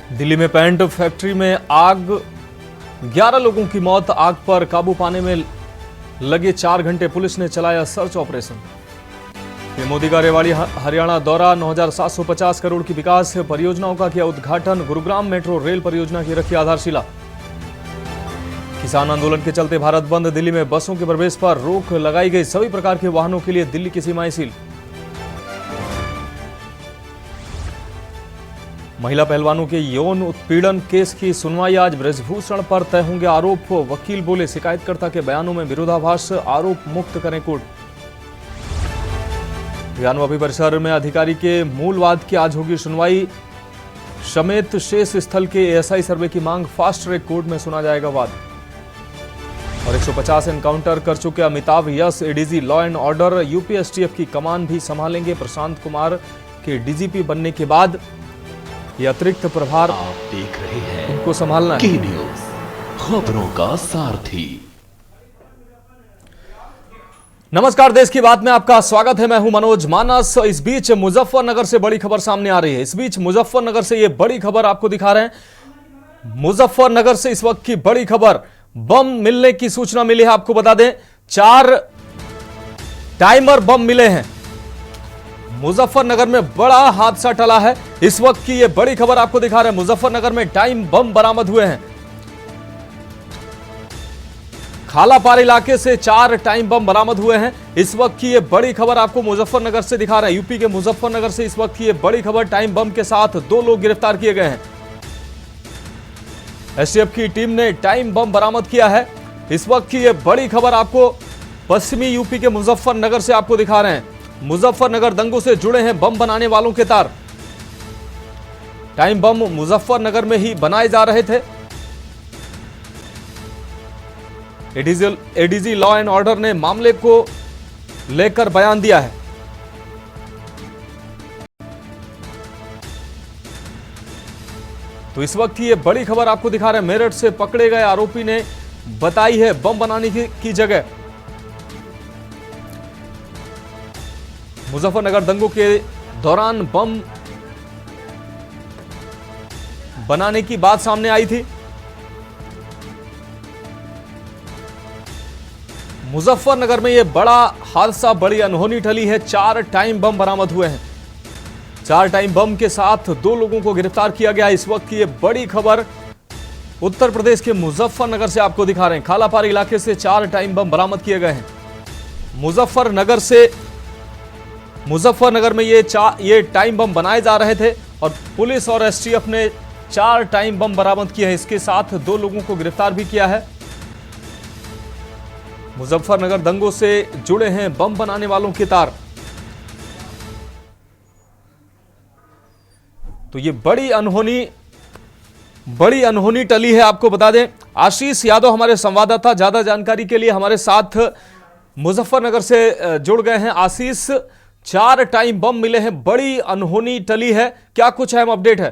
दिल्ली में paint factory में आग, 11 लोगों की मौत। आग पर काबू पाने में लगे 4 घंटे, पुलिस ने चलाया सर्च ऑपरेशन। मोदी का रेवाड़ी हरियाणा दौरा, 9,750 करोड़ की विकास परियोजनाओं का किया उद्घाटन। गुरुग्राम मेट्रो रेल परियोजना की रखी आधारशिला। किसान आंदोलन के चलते भारत बंद, दिल्ली में बसों के प्रवेश पर रोक लगाई गई। सभी प्रकार के वाहनों के लिए दिल्ली की सीमाएं सील। महिला पहलवानों के यौन उत्पीड़न केस की सुनवाई आज। ब्रजभूषण पर तय होंगे आरोप। वकील बोले शिकायतकर्ता के बयानों में विरोधाभास, आरोप मुक्त करें कोर्ट। ज्ञानवापी परिसर में अधिकारी के मूलवाद की आज होगी सुनवाई। समेत शेष स्थल के एएसआई सर्वे की मांग, फास्ट ट्रैक कोर्ट में सुना जाएगा वाद। और 150 एनकाउंटर कर चुके Amitabh Yash ADG law and order, UP STF की कमान भी संभालेंगे। प्रशांत कुमार के डीजीपी बनने के बाद ये अतिरिक्त प्रभार आप देख रहे हैं उनको संभालना है। की न्यूज, खबरों का सारथी। नमस्कार, देश की बात में आपका स्वागत है। मैं हूं मनोज मानस। इस बीच मुजफ्फरनगर से बड़ी खबर सामने आ रही है। इस बीच मुजफ्फरनगर से ये बड़ी खबर आपको दिखा रहे हैं। मुजफ्फरनगर से इस वक्त की बड़ी खबर, बम मिलने की सूचना मिली है। आपको बता दें 4 टाइमर बम मिले हैं। मुजफ्फरनगर में बड़ा हादसा टला है। इस वक्त की यह बड़ी खबर आपको दिखा रहे हैं। मुजफ्फरनगर में टाइम बम बरामद हुए हैं। खालापार इलाके से 4 टाइम बम बरामद हुए हैं। इस वक्त की यह बड़ी खबर आपको मुजफ्फरनगर से दिखा रहे हैं। यूपी के मुजफ्फरनगर से इस वक्त की यह बड़ी खबर, टाइम बम के साथ 2 लोग गिरफ्तार किए गए हैं। एसटीएफ की टीम ने टाइम बम बरामद किया है। इस वक्त की यह बड़ी खबर आपको पश्चिमी यूपी के मुजफ्फरनगर से आपको दिखा रहे हैं। मुजफ्फरनगर दंगों से जुड़े हैं बम बनाने वालों के तार। टाइम बम मुजफ्फरनगर में ही बनाए जा रहे थे। एडीजी लॉ एंड ऑर्डर ने मामले को लेकर बयान दिया है। तो इस वक्त की यह बड़ी खबर आपको दिखा रहे हैं। मेरठ से पकड़े गए आरोपी ने बताई है बम बनाने की जगह। मुजफ्फरनगर दंगों के दौरान बम बनाने की बात सामने आई थी। मुजफ्फरनगर में यह बड़ा हादसा, बड़ी अनहोनी टली है। 4 टाइम बम बरामद हुए हैं। 4 टाइम बम के साथ 2 लोगों को गिरफ्तार किया गया। इस वक्त की यह बड़ी खबर उत्तर प्रदेश के मुजफ्फरनगर से आपको दिखा रहे हैं। खालापार इलाके से 4 टाइम बम बरामद किए गए हैं। मुजफ्फरनगर में ये टाइम बम बनाए जा रहे थे और पुलिस और एसटीएफ ने 4 टाइम बम बरामद किए हैं। इसके साथ 2 लोगों को गिरफ्तार भी किया है। मुजफ्फरनगर दंगों से जुड़े हैं बम बनाने वालों के तार। तो ये बड़ी अनहोनी टली है। आपको बता दें आशीष यादव हमारे संवाददाता ज्यादा जानकारी के लिए हमारे साथ मुजफ्फरनगर से जुड़ गए हैं। आशीष, 4 टाइम बम मिले हैं, बड़ी अनहोनी टली है, क्या कुछ अहम अपडेट है?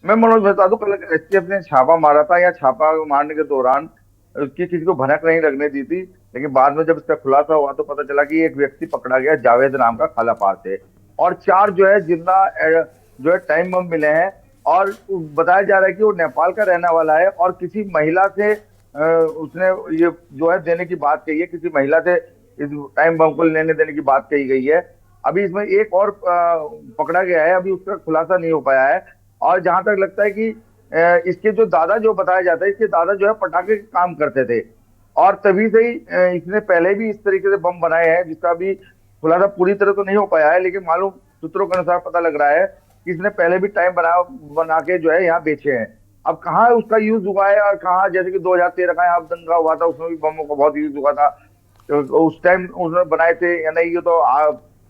मैं मनोज बता दूं, कल एसटीएफ ने छापा मारा था। या छापा मारने के दौरान उसकी किसी को भनक नहीं लगने दी थी, लेकिन बाद में जब इसका खुलासा हुआ तो पता चला कि एक व्यक्ति पकड़ा गया जावेद नाम का खालापार से। और 4 जो है जिंदा जो है टाइम बम मिले हैं। और बताया जा रहा है कि वो नेपाल का रहने वाला है और किसी महिला से उसने ये जो है देने की बात कही है। किसी महिला से इस टाइम बम को लेने देने की बात कही गई है। अभी इसमें एक और पकड़ा गया है, अभी उसका खुलासा नहीं हो पाया है। और जहां तक लगता है कि इसके जो दादा, जो बताया जाता है, इसके दादा जो है पटाखे के काम करते थे और तभी से ही इसने पहले भी इस तरीके से बम बनाए हैं, जिसका भी खुलासा पूरी तरह तो नहीं हो पाया है, लेकिन मालूम सूत्रों के अनुसार पता लग रहा है कि इसने पहले भी टाइम बना के जो है यहाँ बेचे हैं। अब कहाँ उसका यूज हुआ है और कहाँ, जैसे कि 2013 का यहाँ दंगा हुआ था, उसमें भी बमों का बहुत यूज हुआ था, तो उस टाइम उसने बनाए थे या नहीं, ये तो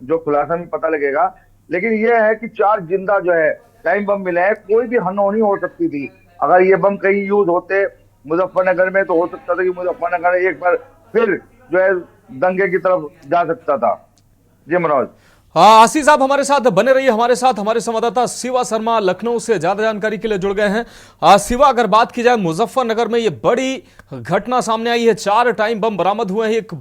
जो खुलासा में पता लगेगा। लेकिन ये है कि 4 जिंदा जो है टाइम बम मिले हैं। कोई भी अनहोनी हो सकती थी। अगर ये बम कहीं यूज होते मुजफ्फरनगर में तो हो सकता था कि मुजफ्फरनगर एक बार फिर जो है दंगे की तरफ जा सकता था। जी मनोज। हाँ, आशीष साहब हमारे साथ बने रहिए, हमारे साथ हमारे संवाददाता शिवा शर्मा लखनऊ से ज्यादा जानकारी के लिए जुड़ गए हैं। शिवा, अगर बात की जाए मुजफ्फरनगर में ये बड़ी घटना सामने आई है, 4 टाइम बम बरामद हुए हैं। एक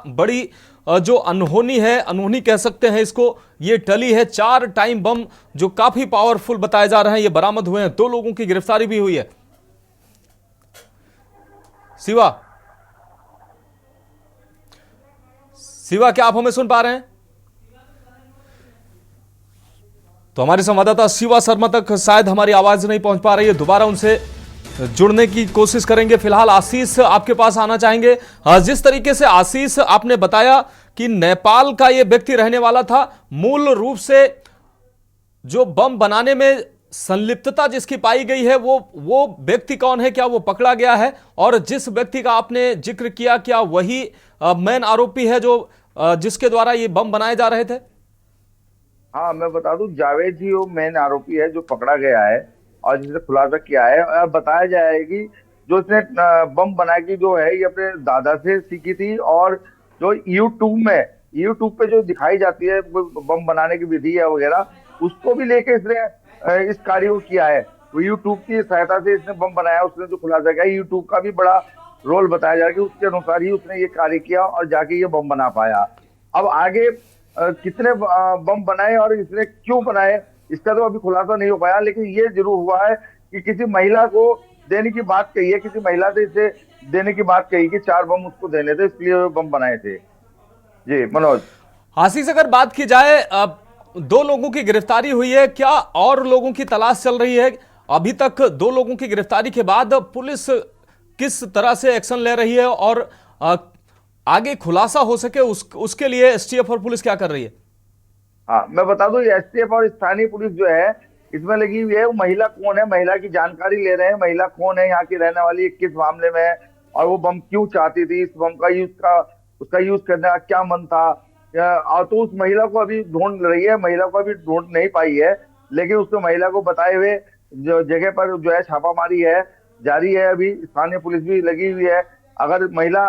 बड़ी जो अनहोनी है, अनहोनी कह सकते हैं इसको, ये टली है। 4 टाइम बम जो काफी पावरफुल बताए जा रहे हैं, ये बरामद हुए हैं। 2 लोगों की गिरफ्तारी भी हुई है। शिवा, क्या आप हमें सुन पा रहे हैं? तो हमारे संवाददाता शिवा शर्मा तक शायद हमारी आवाज नहीं पहुंच पा रही है, दोबारा उनसे जुड़ने की कोशिश करेंगे। फिलहाल आशीष आपके पास आना चाहेंगे। जिस तरीके से आशीष आपने बताया कि नेपाल का यह व्यक्ति रहने वाला था, मूल रूप से जो बम बनाने में संलिप्तता जिसकी पाई गई है, वो व्यक्ति कौन है? क्या वो पकड़ा गया है? और जिस व्यक्ति का आपने जिक्र किया, क्या वही मेन आरोपी है जो जिसके द्वारा ये बम बनाए जा रहे थे? हाँ, मैं बता दूं, जावेद ही वो मेन आरोपी है जो पकड़ा गया है और जिसने खुलासा किया है। और बताया जाए कि जो इसने बम बनाने की जो है, ये अपने दादा से सीखी थी। और जो यूट्यूब पे जो दिखाई जाती है बम बनाने की विधि है वगैरह, उसको भी लेके इसने इस कार्य को किया है। वो यूट्यूब की सहायता से इसने बम बनाया। उसने जो खुलासा किया, यूट्यूब का भी बड़ा रोल बताया जा रहा है कि उसके अनुसार ही उसने ये कार्य किया और जाके ये बम बना पाया। अब आगे कितने बम बनाए और इसने क्यों बनाए, इसका तो अभी खुलासा नहीं हो पाया। लेकिन ये जरूर हुआ है कि किसी महिला को देने की बात कही है, किसी महिला से इसे देने की बात कही कि 4 बम उसको देने थे, इसलिए वो बम बनाए थे। जी मनोज। आशीष, अगर बात की जाए, 2 लोगों की गिरफ्तारी हुई है, क्या और लोगों की तलाश चल रही है? अभी तक 2 लोगों की गिरफ्तारी के बाद पुलिस किस तरह से एक्शन ले रही है और आगे खुलासा हो सके उसके लिए एसटीएफ और पुलिस क्या कर रही है? हाँ, मैं बता दूं, एसटीएफ और स्थानीय पुलिस जो है इसमें लगी हुई है। वो महिला कौन है, महिला की जानकारी ले रहे हैं। महिला कौन है, यहाँ की रहने वाली, किस मामले में है और वो बम क्यों चाहती थी, इस बम का उसका यूज करने का क्या मन था। और तो उस महिला को अभी ढूंढ रही है। महिला को अभी ढूंढ नहीं पाई है, लेकिन उसको महिला को बताए हुए जो जगह पर जो है छापामारी है जारी है। अभी स्थानीय पुलिस भी लगी हुई है। अगर महिला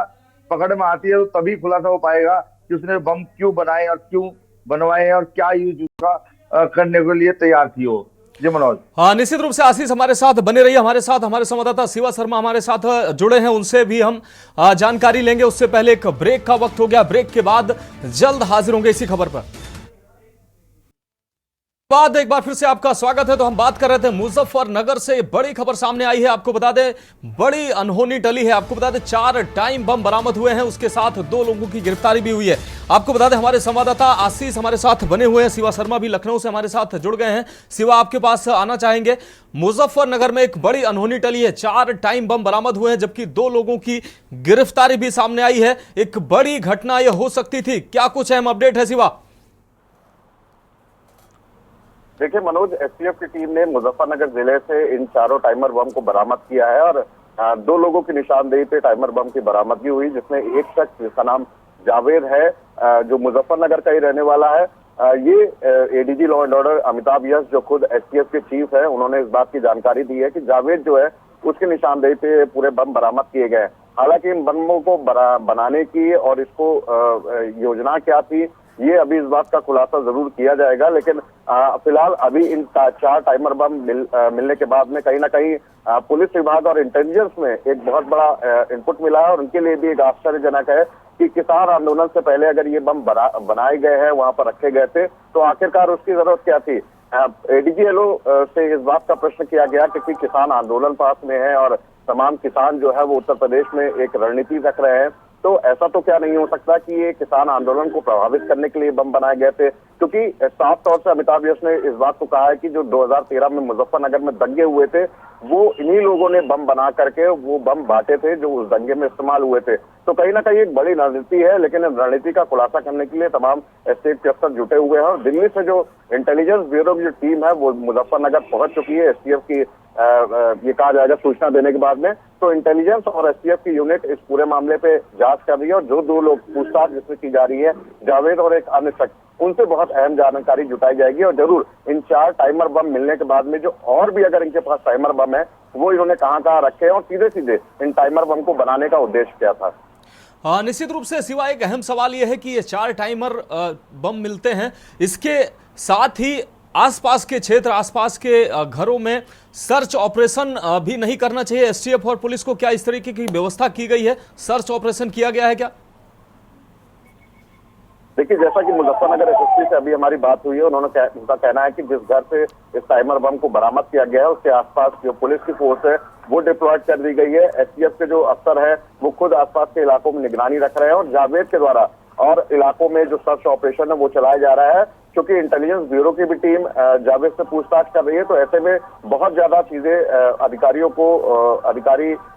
पकड़ में आती है तो तभी खुलासा हो पाएगा कि उसने बम क्यों बनाए और क्यों बनवाए और क्या यूज उसका करने के लिए तैयार थी वो। जी मनोज। हाँ, निश्चित रूप से आशीष हमारे साथ बने रहिए। हमारे साथ हमारे संवाददाता शिवा शर्मा हमारे साथ जुड़े हैं, उनसे भी हम जानकारी लेंगे। उससे पहले एक ब्रेक का वक्त हो गया, ब्रेक के बाद जल्द हाजिर होंगे इसी खबर पर। बाद एक बार फिर से आपका स्वागत है। तो हम बात कर रहे थे मुजफ्फरनगर से, बड़ी खबर सामने आई है। आपको बता दें, बड़ी अनहोनी टली है। आपको बता दें, 4 टाइम बम बरामद हुए हैं, उसके साथ 2 लोगों की गिरफ्तारी भी हुई है। आपको बता दें, हमारे संवाददाता आशीष हमारे साथ बने हुए हैं, शिवा शर्मा भी लखनऊ से हमारे साथ जुड़ गए हैं। शिवा, आपके पास आना चाहेंगे। मुजफ्फरनगर में एक बड़ी अनहोनी टली है, 4 टाइम बम बरामद हुए हैं, जबकि 2 लोगों की गिरफ्तारी भी सामने आई है। एक बड़ी घटना यह हो सकती थी, क्या कुछ अहम अपडेट है शिवा? देखिए मनोज, एसटीएफ की टीम ने मुजफ्फरनगर जिले से इन 4 टाइमर बम को बरामद किया है और 2 लोगों की निशानदेही पे टाइमर बम की बरामदगी हुई, जिसमें एक शख्स जिसका नाम जावेद है, जो मुजफ्फरनगर का ही रहने वाला है। ये ADG law and order Amitabh Yash, जो खुद एसटीएफ के चीफ है, उन्होंने इस बात की जानकारी दी है कि जावेद जो है उसकी निशानदेही पे पूरे बम बरामद किए गए। हालांकि इन बमों को बनाने की और इसको योजना क्या थी, ये अभी इस बात का खुलासा जरूर किया जाएगा। लेकिन फिलहाल अभी इन 4 टाइमर बम मिलने के बाद में कहीं ना कहीं पुलिस विभाग और इंटेलिजेंस में एक बहुत बड़ा इनपुट मिला है और उनके लिए भी एक आश्चर्यजनक है कि किसान आंदोलन से पहले अगर ये बम बनाए गए हैं, वहां पर रखे गए थे, तो आखिरकार उसकी जरूरत क्या थी। एडीजीएलओ से इस बात का प्रश्न किया गया कि किसान आंदोलन पास में है और तमाम किसान जो है वो उत्तर प्रदेश में एक रणनीति रख रहे हैं, तो ऐसा तो क्या नहीं हो सकता कि ये किसान आंदोलन को प्रभावित करने के लिए बम बनाए गए थे। क्योंकि साफ तौर से अमिताभ यश ने इस बात को कहा है कि जो 2013 में मुजफ्फरनगर में दंगे हुए थे, वो इन्हीं लोगों ने बम बना करके वो बम बांटे थे जो उस दंगे में इस्तेमाल हुए थे। तो कहीं ना कहीं एक बड़ी रणनीति है, लेकिन इस रणनीति का खुलासा करने के लिए तमाम एसटीएफ के अफसर जुटे हुए हैं और दिल्ली से जो इंटेलिजेंस ब्यूरो की जो टीम है वो मुजफ्फरनगर पहुंच चुकी है। एसटीएफ की ये कहा जाएगा सूचना देने के बाद में, तो इंटेलिजेंस और एसटीएफ की यूनिट इस पूरे मामले पे जांच कर रही है और जो 2 लोग पूछताछ जिसमें की जा रही है, जावेद और एक अन्य शख्स, उनसे बहुत अहम जानकारी जुटाई जाएगी। और जरूर इन 4 टाइमर बम मिलने के बाद में जो और भी अगर इनके पास टाइमर बम है, वो इन्होंने कहाँ रखे हैं और सीधे सीधे इन टाइमर बम को बनाने का उद्देश्य क्या था। निश्चित रूप से सिवा एक अहम सवाल यह है कि ये 4 टाइमर बम मिलते हैं, इसके साथ ही आसपास के क्षेत्र, आसपास के घरों में सर्च ऑपरेशन भी नहीं करना चाहिए एसटीएफ और पुलिस को? क्या इस तरीके की व्यवस्था की गई है? सर्च ऑपरेशन किया गया है क्या? देखिए, जैसा कि मुजफ्फरनगर एसएसपी से अभी हमारी बात हुई है, उनका कहना है कि जिस घर से इस टाइमर बम को बरामद किया गया है उसके आसपास जो पुलिस की फोर्स है वो डिप्लॉयड कर दी गई है। एसटीएफ के जो अफसर है वो खुद आसपास के इलाकों में निगरानी रख रहे हैं और जावेद के द्वारा और इलाकों में जो सर्च ऑपरेशन है वो चलाया जा रहा है। क्योंकि इंटेलिजेंस ब्यूरो की भी टीम जावेद से पूछताछ कर रही है, तो ऐसे में बहुत ज्यादा चीजें अधिकारी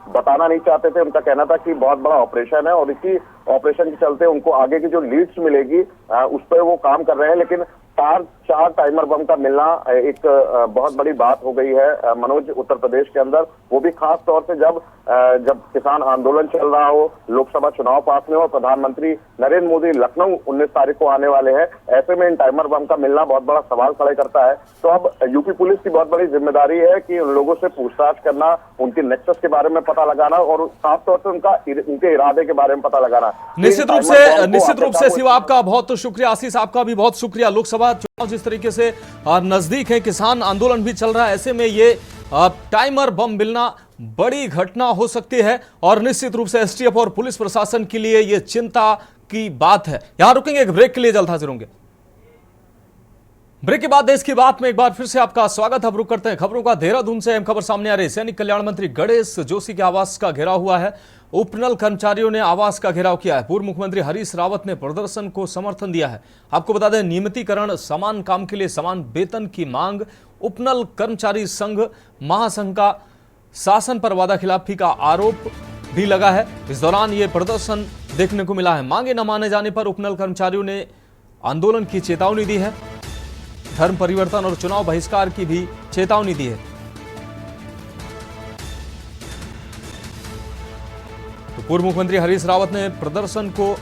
बताना नहीं चाहते थे। उनका कहना था कि बहुत बड़ा ऑपरेशन है और इसी ऑपरेशन के चलते उनको आगे की जो लीड्स मिलेगी उस पर वो काम कर रहे हैं। लेकिन 4 टाइमर बम का मिलना एक बहुत बड़ी बात हो गई है मनोज, उत्तर प्रदेश के अंदर, वो भी खास तौर से जब किसान आंदोलन चल रहा हो, लोकसभा चुनाव पास में हो, प्रधानमंत्री नरेंद्र मोदी लखनऊ 19 तारीख को आने वाले हैं। ऐसे में इन टाइमर बम का मिलना बहुत बड़ा सवाल खड़े करता है। तो अब यूपी पुलिस की बहुत बड़ी जिम्मेदारी है कि उन लोगों से पूछताछ करना, उनके नेक्सस के बारे में पता लगाना और खास तौर से उनके इरादे के बारे में पता लगाना। निश्चित रूप से शिवा, आपका बहुत शुक्रिया। आशीष, आपका भी बहुत शुक्रिया। लोकसभा चुनाव जिस तरीके से नजदीक है, किसान आंदोलन भी चल रहा है, ऐसे में ये टाइमर बम मिलना बड़ी घटना हो सकती है और निश्चित रूप से एसटीएफ और पुलिस प्रशासन के लिए यह चिंता की बात है। यहां रुकेंगे, एक ब्रेक के लिए जल्द हाजिर होंगे। ब्रेक के बाद देश की बात में एक बार फिर से आपका स्वागत है। रुक करते हैं खबरों का। देहरादून से अहम खबर सामने आ रही है। सैनिक कल्याण मंत्री गणेश जोशी के आवास का घेराव हुआ है। उपनल कर्मचारियों ने आवास का घेराव किया है। पूर्व मुख्यमंत्री हरीश रावत ने प्रदर्शन को समर्थन दिया है। आपको बता दें, नियमितीकरण, समान काम के लिए समान वेतन की मांग, उपनल कर्मचारी संघ महासंघ का शासन पर वादाखिलाफी का आरोप भी लगा है। इस दौरान ये प्रदर्शन देखने को मिला है। मांगे न माने जाने पर उपनल कर्मचारियों ने आंदोलन की चेतावनी दी है। धर्म परिवर्तन और चुनाव बहिष्कार की भी चेतावनी दी है। तो पूर्व मुख्यमंत्री हरीश रावत ने प्रदर्शन को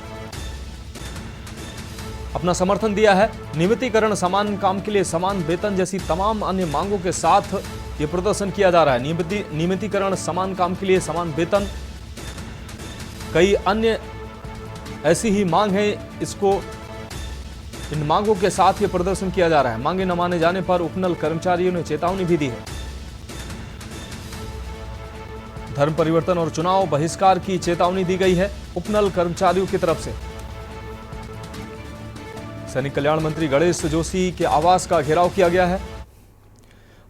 अपना समर्थन दिया है। नियमितीकरण, समान काम के लिए समान वेतन जैसी तमाम अन्य मांगों के साथ यह प्रदर्शन किया जा रहा है। नियमितीकरण, समान काम के लिए समान वेतन, कई अन्य ऐसी ही मांग है। इन मांगों के साथ ये प्रदर्शन किया जा रहा है। मांगे न माने जाने पर उपनल कर्मचारियों ने चेतावनी भी दी है। धर्म परिवर्तन और चुनाव बहिष्कार की चेतावनी दी गई है उपनल कर्मचारियों की तरफ से। सैनिक कल्याण मंत्री गणेश जोशी के आवास का घेराव किया गया है।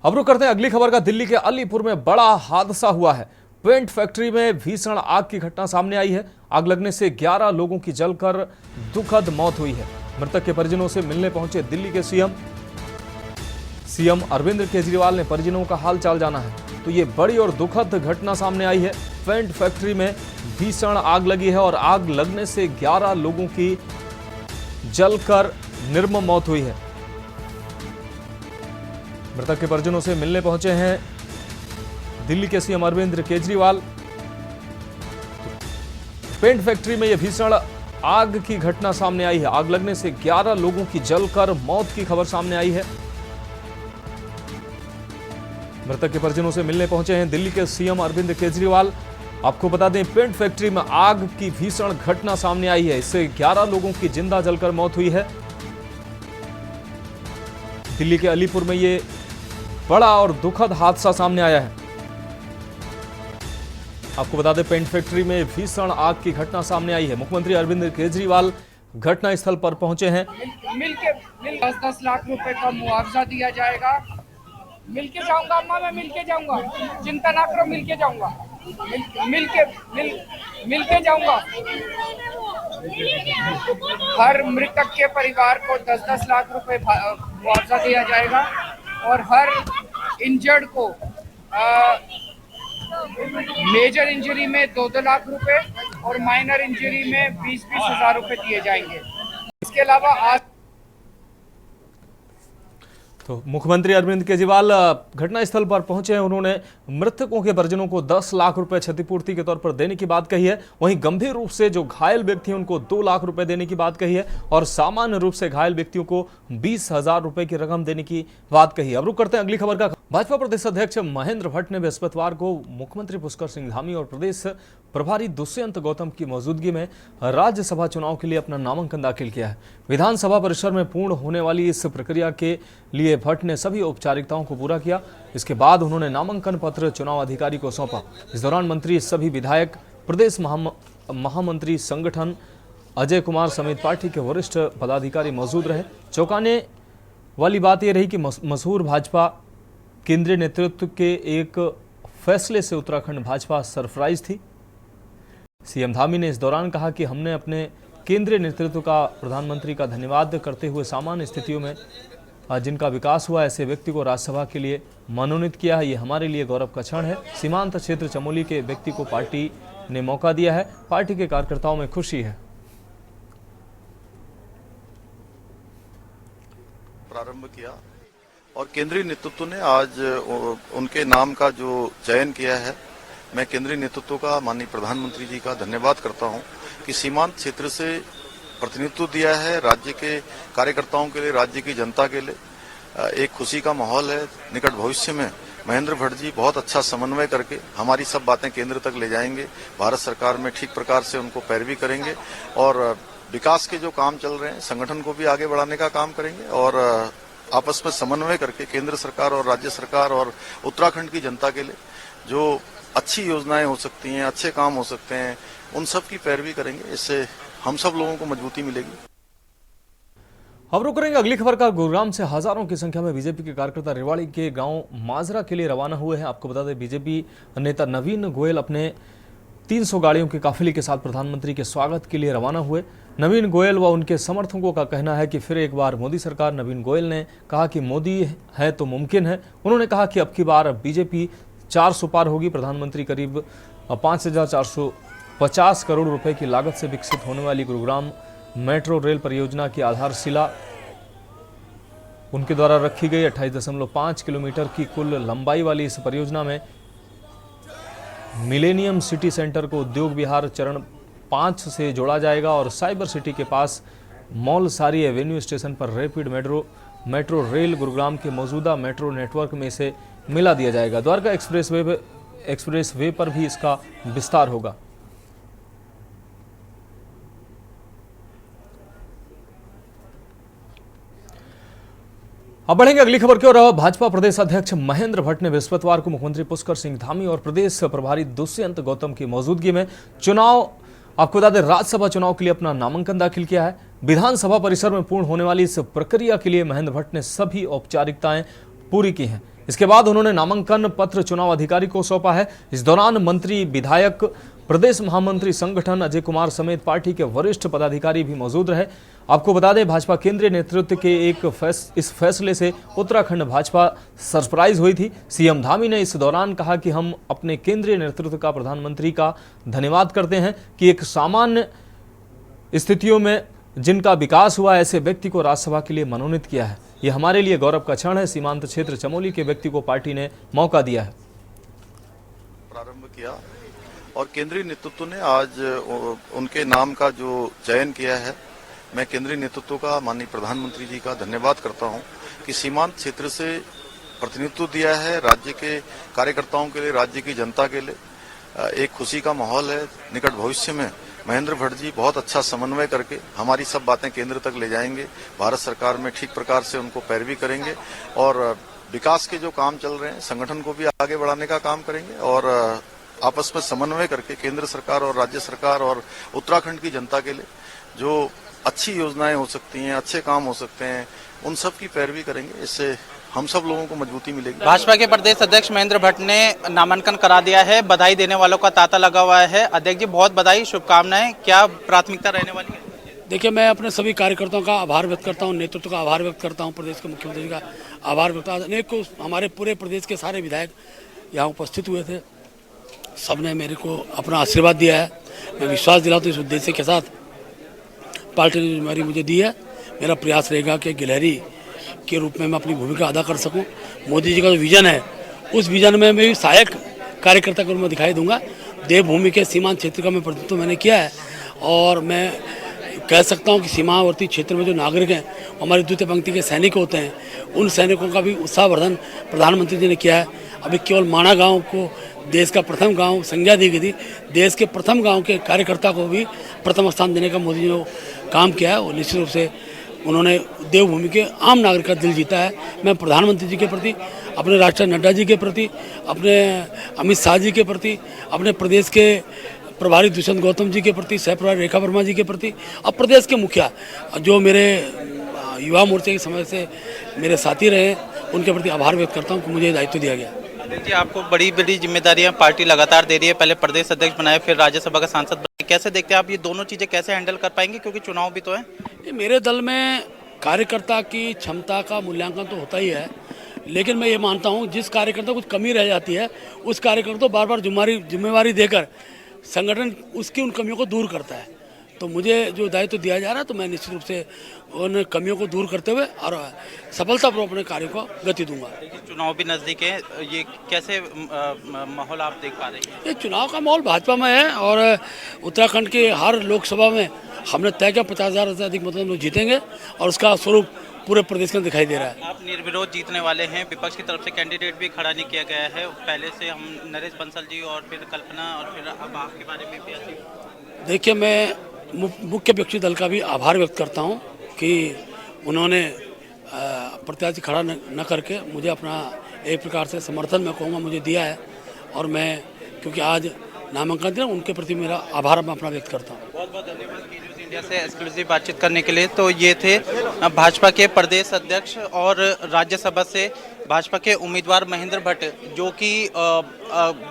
अब रुक करते हैं अगली खबर का। दिल्ली के अलीपुर में बड़ा हादसा हुआ है। पेंट फैक्ट्री में भीषण आग की घटना सामने आई है। आग लगने से 11 लोगों की जलकर दुखद मौत हुई है। मृतक के परिजनों से मिलने पहुंचे दिल्ली के सीएम अरविंद केजरीवाल ने परिजनों का हालचाल जाना है। तो ये बड़ी और दुखद घटना सामने आई है। पेंट फैक्ट्री में भीषण आग लगी है और आग लगने से 11 लोगों की जलकर निर्मम मौत हुई है। मृतक के परिजनों से मिलने पहुंचे हैं दिल्ली के CM Arvind Kejriwal. Paint factory में यह भीषण आग की घटना सामने आई है। आग लगने से 11 लोगों की जलकर मौत की खबर सामने आई है। मृतक के परिजनों से मिलने पहुंचे हैं दिल्ली के सीएम अरविंद केजरीवाल। आपको बता दें, पेंट फैक्ट्री में आग की भीषण घटना सामने आई है। इससे 11 लोगों की जिंदा जलकर मौत हुई है। दिल्ली के अलीपुर में यह बड़ा और दुखद हादसा सामने आया है। आपको बता दें, पेंट फैक्ट्री में भीषण आग की घटना सामने आई है। मुख्यमंत्री अरविंद केजरीवाल घटनास्थल पर पहुंचे हैं। मिलके 10-10 लाख रुपए का मुआवजा दिया जाएगा। मिलके जाऊंगा अम्मा, मैं मिलके जाऊंगा, चिंता ना करो, मिलके जाऊंगा, मिलके जाऊंगा। हर मृतक के परिवार को 10-10 लाख रुपए मुआवजा दिया जाएगा और हर इंजर्ड को मेजर इंजरी में 2-2 लाख रुपए और माइनर इंजरी में 20-20 हजार रुपए दिए जाएंगे। इसके अलावा आज तो मुख्यमंत्री अरविंद केजरीवाल घटनास्थल पर पहुंचे हैं। उन्होंने मृतकों के परिजनों को 10 लाख रुपए क्षतिपूर्ति के तौर पर देने की बात कही है। वहीं गंभीर रूप से जो घायल व्यक्ति हैं उनको 2 लाख रुपए देने की बात कही है और सामान्य रूप से घायल व्यक्तियों को 20,000 रुपए की रकम देने की बात कही है। अब रुक करते हैं अगली खबर का। भाजपा प्रदेश अध्यक्ष महेंद्र भट्ट ने बृहस्पतिवार को मुख्यमंत्री पुष्कर सिंह धामी और प्रदेश प्रभारी दुष्यंत गौतम की मौजूदगी में राज्यसभा चुनाव के लिए अपना नामांकन दाखिल किया है। विधानसभा परिसर में पूर्ण होने वाली इस प्रक्रिया के लिए भट्ट ने सभी औपचारिकताओं को पूरा किया। इसके बाद उन्होंने नामांकन पत्र चुनाव अधिकारी को सौंपा। इस दौरान मंत्री, सभी विधायक, प्रदेश महामंत्री संगठन अजय कुमार समेत पार्टी के वरिष्ठ पदाधिकारी मौजूद रहे। चौंकाने वाली बात यह रही कि मशहूर भाजपा केंद्रीय नेतृत्व के एक फैसले से उत्तराखंड भाजपा सरप्राइज थी। सीएम धामी ने इस दौरान कहा कि हमने अपने केंद्रीय नेतृत्व का, प्रधानमंत्री का धन्यवाद करते हुए सामान्य स्थितियों में जिनका विकास हुआ ऐसे व्यक्ति को राज्यसभा के लिए मनोनीत किया है। ये हमारे लिए गौरव का क्षण है। सीमांत क्षेत्र चमोली के व्यक्ति को पार्टी ने मौका दिया है। पार्टी के कार्यकर्ताओं में खुशी है। प्रारंभ किया और केंद्रीय नेतृत्व ने आज उनके नाम का जो चयन किया है, मैं केंद्रीय नेतृत्व का, माननीय प्रधानमंत्री जी का धन्यवाद करता हूं कि सीमांत क्षेत्र से प्रतिनिधित्व दिया है राज्य के कार्यकर्ताओं के लिए, राज्य की जनता के लिए एक खुशी का माहौल है। निकट भविष्य में महेंद्र भट्ट जी बहुत अच्छा समन्वय करके हमारी सब बातें केंद्र तक ले जाएंगे। भारत सरकार में ठीक प्रकार से उनको पैरवी करेंगे और विकास के जो काम चल रहे हैं, संगठन को भी आगे बढ़ाने का काम करेंगे और आपस में समन्वय करके केंद्र सरकार और राज्य सरकार और उत्तराखंड की जनता के लिए जो अच्छी योजनाएं हो सकती हैं, अच्छे काम हो सकते हैं, उन सब की पैरवी करेंगे। इससे हम सब लोगों को मजबूती मिलेगी। अब रुक करेंगे अगली खबर का। गुरुग्राम से हजारों की संख्या में बीजेपी के कार्यकर्ता रेवाड़ी के गांव माजरा के लिए रवाना हुए हैं। आपको बता दें, बीजेपी नेता नवीन गोयल अपने 300 गाड़ियों के काफिले के साथ प्रधानमंत्री के स्वागत के लिए रवाना हुए। नवीन गोयल व उनके समर्थकों का कहना है कि फिर एक बार मोदी सरकार। नवीन गोयल ने कहा कि मोदी है तो मुमकिन है। उन्होंने कहा कि अब की बार बीजेपी 400 पार होगी। प्रधानमंत्री करीब 5,450 करोड़ रुपए की लागत से विकसित होने वाली गुरुग्राम मेट्रो रेल परियोजना की आधारशिला उनके द्वारा रखी गई। 28.5 किलोमीटर की कुल लंबाई वाली इस परियोजना में मिलेनियम सिटी सेंटर को उद्योग विहार चरण 5 से जोड़ा जाएगा और साइबर सिटी के पास मॉल सारी एवेन्यू स्टेशन पर रैपिड मेट्रो रेल गुरुग्राम के मौजूदा मेट्रो नेटवर्क में इसे मिला दिया जाएगा। द्वारका एक्सप्रेसवे पर भी इसका विस्तार होगा। अब बढ़ेंगे अगली खबर की ओर। भाजपा प्रदेश अध्यक्ष महेंद्र भट्ट ने बृहस्पतिवार को मुख्यमंत्री पुष्कर सिंह धामी और प्रदेश प्रभारी दुष्यंत गौतम की मौजूदगी में आपको बता दें, राज्यसभा चुनाव के लिए अपना नामांकन दाखिल किया है। विधानसभा परिसर में पूर्ण होने वाली इस प्रक्रिया के लिए महेंद्र भट्ट ने सभी औपचारिकताएं पूरी की हैं। इसके बाद उन्होंने नामांकन पत्र चुनाव अधिकारी को सौंपा है। इस दौरान मंत्री, विधायक, प्रदेश महामंत्री संगठन अजय कुमार समेत पार्टी के वरिष्ठ पदाधिकारी भी मौजूद रहे। आपको बता दें, भाजपा केंद्रीय नेतृत्व के इस फैसले से उत्तराखंड भाजपा सरप्राइज हुई थी। सीएम धामी ने इस दौरान कहा कि हम अपने केंद्रीय नेतृत्व का, प्रधानमंत्री का धन्यवाद करते हैं कि एक सामान्य स्थितियों में जिनका विकास हुआ ऐसे व्यक्ति को राज्यसभा के लिए मनोनीत किया है। यह हमारे लिए गौरव का क्षण है। सीमांत क्षेत्र चमोली के व्यक्ति को पार्टी ने मौका दिया है। प्रारंभ किया और केंद्रीय नेतृत्व ने आज उनके नाम का जो चयन किया है, मैं केंद्रीय नेतृत्व का, माननीय प्रधानमंत्री जी का धन्यवाद करता हूं कि सीमांत क्षेत्र से प्रतिनिधित्व दिया है राज्य के कार्यकर्ताओं के लिए, राज्य की जनता के लिए एक खुशी का माहौल है। निकट भविष्य में महेंद्र भट्ट जी बहुत अच्छा समन्वय करके हमारी सब बातें केंद्र तक ले जाएंगे। भारत सरकार में ठीक प्रकार से उनको पैरवी करेंगे और विकास के जो काम चल रहे हैं, संगठन को भी आगे बढ़ाने का काम करेंगे और आपस में समन्वय करके केंद्र सरकार और राज्य सरकार और उत्तराखंड की जनता के लिए जो अच्छी योजनाएं हो सकती हैं, अच्छे काम हो सकते हैं, उन सब की पैरवी करेंगे। इससे हम सब लोगों को मजबूती मिलेगी। भाजपा के प्रदेश अध्यक्ष महेंद्र भट्ट ने नामांकन करा दिया है। बधाई देने वालों का तांता लगा हुआ है। अध्यक्ष जी, बहुत बधाई, शुभकामनाएं। क्या प्राथमिकता रहने वाली है? देखिए, मैं अपने सभी कार्यकर्ताओं का आभार व्यक्त करता हूं, नेतृत्व का आभार व्यक्त करता हूं, प्रदेश के मुख्यमंत्री का आभार व्यक्त करता हूं। अनेक हमारे पूरे प्रदेश के सारे विधायक यहाँ उपस्थित हुए थे। सबने मेरे को अपना आशीर्वाद दिया है। मैं विश्वास दिलाता हूं इस उद्देश्य के साथ पार्टी ने जिम्मेदारी मुझे दी है। मेरा प्रयास रहेगा कि गिलहरी के रूप में मैं अपनी भूमिका अदा कर सकूं। मोदी जी का जो विजन है, उस विजन में मैं भी सहायक कार्यकर्ता के रूप में दिखाई दूंगा। देवभूमि के सीमांत क्षेत्र का मैं प्रतिनिधित्व मैंने किया है और मैं कह सकता हूं कि सीमावर्ती क्षेत्र में जो नागरिक हैं, हमारी द्वितीय पंक्ति के सैनिक होते हैं, उन सैनिकों का भी उत्साहवर्धन प्रधानमंत्री जी ने किया है। अभी केवल माणा गांव को देश का प्रथम गांव संज्ञा दी गई थी। देश के प्रथम गांव के कार्यकर्ता को भी प्रथम स्थान देने का मोदी जी ने काम किया है और निश्चित रूप से उन्होंने देवभूमि के आम नागरिक का दिल जीता है। मैं प्रधानमंत्री जी के प्रति, अपने राष्ट्रीय नड्डा जी के प्रति, अपने अमित शाह जी के प्रति, अपने प्रदेश के प्रभारी दुष्यंत गौतम जी के प्रति, सह प्रभारी रेखा वर्मा जी के प्रति और प्रदेश के मुखिया जो मेरे युवा मोर्चे के समय से मेरे साथी रहे उनके प्रति आभार व्यक्त करता हूं कि मुझे दायित्व दिया गया। देखिए, आपको बड़ी बड़ी जिम्मेदारियां पार्टी लगातार दे रही है। पहले प्रदेश अध्यक्ष बनाए, फिर राज्यसभा का सांसद बनाए। कैसे देखते हैं आप ये दोनों चीजें कैसे हैंडल कर पाएंगे, क्योंकि चुनाव भी तो है? मेरे दल में कार्यकर्ता की क्षमता का मूल्यांकन तो होता ही है, लेकिन मैं ये मानता हूँ जिस कार्यकर्ता को कुछ कमी रह जाती है उस कार्यकर्ता को बार बार जिम्मेवारी देकर संगठन उसकी उन कमियों को दूर करता है। तो मुझे जो दायित्व दिया जा रहा है तो मैं निश्चित रूप से उन कमियों को दूर करते हुए और सफलतापूर्वक अपने कार्य को गति दूंगा। चुनाव भी नजदीक है, ये कैसे माहौल आप देख पा रहे हैं? ये चुनाव का माहौल भाजपा में है और उत्तराखंड के हर लोकसभा में हमने तय किया 50,000 से अधिक मतलब लोग जीतेंगे और उसका स्वरूप पूरे प्रदेश में दिखाई दे रहा है। आप निर्विरोध जीतने वाले हैं। विपक्ष की तरफ से कैंडिडेट भी खड़ा नहीं किया गया है। पहले से हम नरेश बंसल जी और फिर कल्पना और फिर अब आपके बारे में भी ऐसे। देखिए, मैं मुख्य विपक्षी दल का भी आभार व्यक्त करता हूं कि उन्होंने प्रत्याशी खड़ा न करके मुझे अपना एक प्रकार से समर्थन मैं कहूँगा मुझे दिया है और मैं क्योंकि आज नामांकन दिया उनके प्रति मेरा आभार मैं अपना व्यक्त करता हूँ। बहुत बहुत धन्यवाद के न्यूज़ इंडिया से एक्सक्लूसिव बातचीत करने के लिए। तो ये थे भाजपा के प्रदेश अध्यक्ष और राज्यसभा से भाजपा के उम्मीदवार महेंद्र भट्ट, जो कि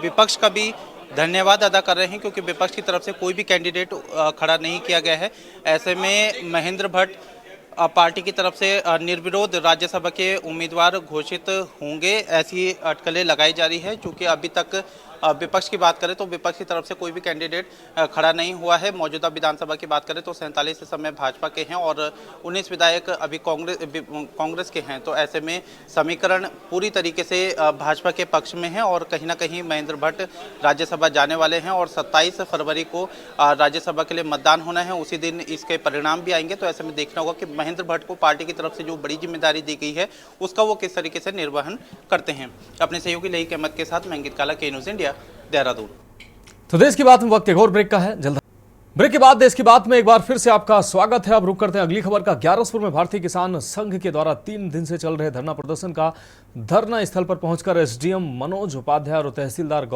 विपक्ष का भी धन्यवाद अदा कर रहे हैं क्योंकि विपक्ष की तरफ से कोई भी कैंडिडेट खड़ा नहीं किया गया है। ऐसे में महेंद्र भट्ट पार्टी की तरफ से निर्विरोध राज्यसभा के उम्मीदवार घोषित होंगे, ऐसी अटकलें लगाई जा रही है। क्योंकि अभी तक विपक्ष की बात करें तो विपक्ष की तरफ से कोई भी कैंडिडेट खड़ा नहीं हुआ है। मौजूदा विधानसभा की बात करें तो 47 इस समय भाजपा के हैं और 19 विधायक अभी कांग्रेस के हैं। तो ऐसे में समीकरण पूरी तरीके से भाजपा के पक्ष में है और कहीं ना कहीं महेंद्र भट्ट राज्यसभा जाने वाले हैं और 27 फरवरी को राज्यसभा के लिए मतदान होना है। उसी दिन इसके परिणाम भी आएंगे। तो ऐसे में देखना होगा कि महेंद्र भट्ट को पार्टी की तरफ से जो बड़ी जिम्मेदारी दी गई है उसका वो किस तरीके से निर्वहन करते हैं। अपने सहयोगी लईक अहमद के साथ मैं अंकित काला, के न्यूज़ इंडिया, देहरादून। तो देश की बात में वक्त एक और ब्रेक का है। जल्द ब्रेक के बाद देश की बात में एक बार फिर से आपका स्वागत है। अब रुक करते हैं अगली खबर का। ग्यारसपुर में भारतीय किसान संघ के द्वारा 3 दिन से चल रहे धरना प्रदर्शन का धरना स्थल पर पहुंचकर एसडीएम मनोज उपाध्याय और तहसीलदार